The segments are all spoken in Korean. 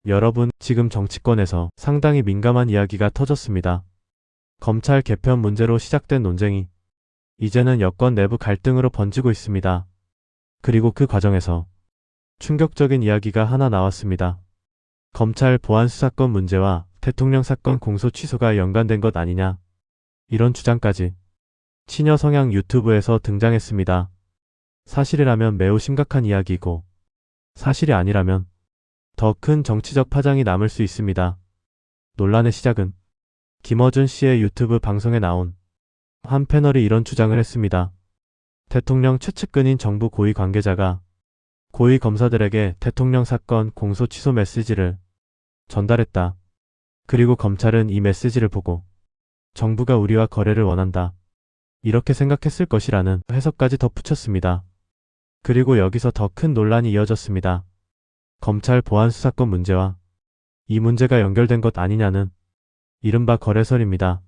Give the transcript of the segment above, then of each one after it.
여러분, 지금 정치권에서 상당히 민감한 이야기가 터졌습니다. 검찰 개편 문제로 시작된 논쟁이 이제는 여권 내부 갈등으로 번지고 있습니다. 그리고 그 과정에서 충격적인 이야기가 하나 나왔습니다. 검찰 보안수사권 문제와 대통령 사건 공소 취소가 연관된 것 아니냐, 이런 주장까지 친여 성향 유튜브에서 등장했습니다. 사실이라면 매우 심각한 이야기이고, 사실이 아니라면 더 큰 정치적 파장이 남을 수 있습니다. 논란의 시작은 김어준 씨의 유튜브 방송에 나온 한 패널이 이런 주장을 했습니다. 대통령 최측근인 정부 고위 관계자가 고위 검사들에게 대통령 사건 공소 취소 메시지를 전달했다. 그리고 검찰은 이 메시지를 보고 정부가 우리와 거래를 원한다, 이렇게 생각했을 것이라는 해석까지 덧붙였습니다. 그리고 여기서 더 큰 논란이 이어졌습니다. 검찰 보안수사권 문제와 이 문제가 연결된 것 아니냐는 이른바 거래설입니다.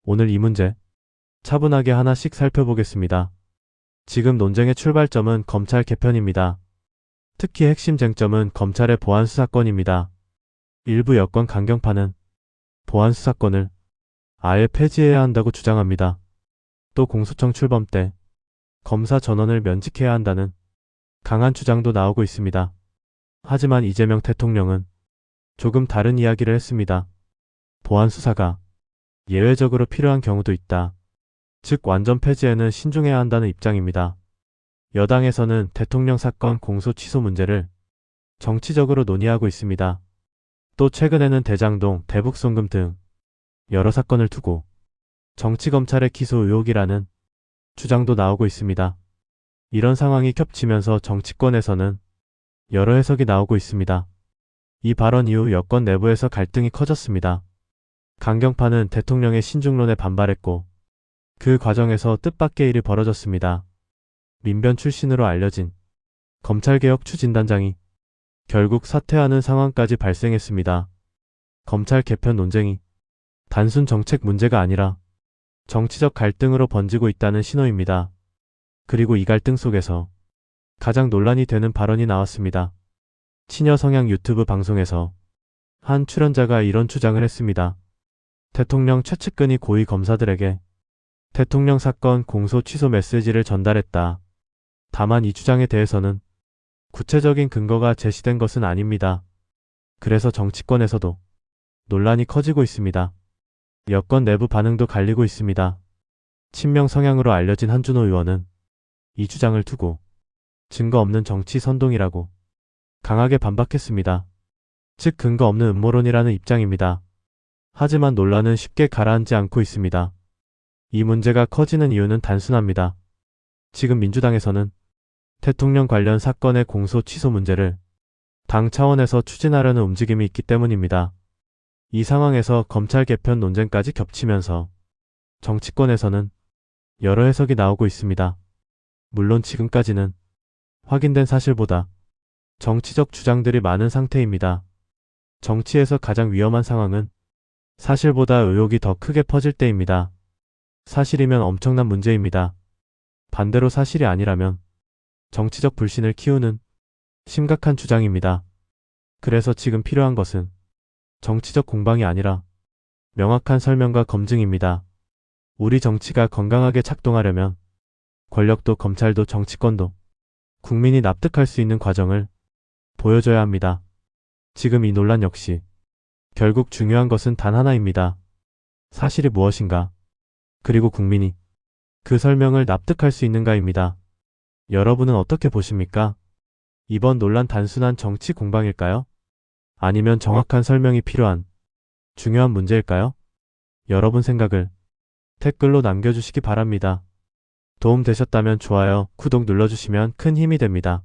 오늘 이 문제 차분하게 하나씩 살펴보겠습니다. 지금 논쟁의 출발점은 검찰 개편입니다. 특히 핵심 쟁점은 검찰의 보안수사권입니다. 일부 여권 강경파는 보안수사권을 아예 폐지해야 한다고 주장합니다. 또 공소청 출범 때 검사 전원을 면직해야 한다는 강한 주장도 나오고 있습니다. 하지만 이재명 대통령은 조금 다른 이야기를 했습니다. 보안수사가 예외적으로 필요한 경우도 있다. 즉 완전 폐지에는 신중해야 한다는 입장입니다. 여당에서는 대통령 사건 공소 취소 문제를 정치적으로 논의하고 있습니다. 또 최근에는 대장동, 대북송금 등 여러 사건을 두고 정치검찰의 기소 의혹이라는 주장도 나오고 있습니다. 이런 상황이 겹치면서 정치권에서는 여러 해석이 나오고 있습니다. 이 발언 이후 여권 내부에서 갈등이 커졌습니다. 강경파는 대통령의 신중론에 반발했고, 그 과정에서 뜻밖의 일이 벌어졌습니다. 민변 출신으로 알려진 검찰개혁 추진단장이 결국 사퇴하는 상황까지 발생했습니다. 검찰 개편 논쟁이 단순 정책 문제가 아니라 정치적 갈등으로 번지고 있다는 신호입니다. 그리고 이 갈등 속에서 가장 논란이 되는 발언이 나왔습니다. 친여 성향 유튜브 방송에서 한 출연자가 이런 주장을 했습니다. 대통령 최측근이 고위 검사들에게 대통령 사건 공소 취소 메시지를 전달했다. 다만 이 주장에 대해서는 구체적인 근거가 제시된 것은 아닙니다. 그래서 정치권에서도 논란이 커지고 있습니다. 여권 내부 반응도 갈리고 있습니다. 친명 성향으로 알려진 한준호 의원은 이 주장을 두고 증거 없는 정치 선동이라고 강하게 반박했습니다. 즉 근거 없는 음모론이라는 입장입니다. 하지만 논란은 쉽게 가라앉지 않고 있습니다. 이 문제가 커지는 이유는 단순합니다. 지금 민주당에서는 대통령 관련 사건의 공소 취소 문제를 당 차원에서 추진하려는 움직임이 있기 때문입니다. 이 상황에서 검찰 개편 논쟁까지 겹치면서 정치권에서는 여러 해석이 나오고 있습니다. 물론 지금까지는 확인된 사실보다 정치적 주장들이 많은 상태입니다. 정치에서 가장 위험한 상황은 사실보다 의혹이 더 크게 퍼질 때입니다. 사실이면 엄청난 문제입니다. 반대로 사실이 아니라면 정치적 불신을 키우는 심각한 주장입니다. 그래서 지금 필요한 것은 정치적 공방이 아니라 명확한 설명과 검증입니다. 우리 정치가 건강하게 작동하려면 권력도 검찰도 정치권도 국민이 납득할 수 있는 과정을 보여줘야 합니다. 지금 이 논란 역시 결국 중요한 것은 단 하나입니다. 사실이 무엇인가, 그리고 국민이 그 설명을 납득할 수 있는가입니다. 여러분은 어떻게 보십니까? 이번 논란 단순한 정치 공방일까요? 아니면 정확한 설명이 필요한 중요한 문제일까요? 여러분 생각을 댓글로 남겨주시기 바랍니다. 도움 되셨다면 좋아요, 구독 눌러주시면 큰 힘이 됩니다.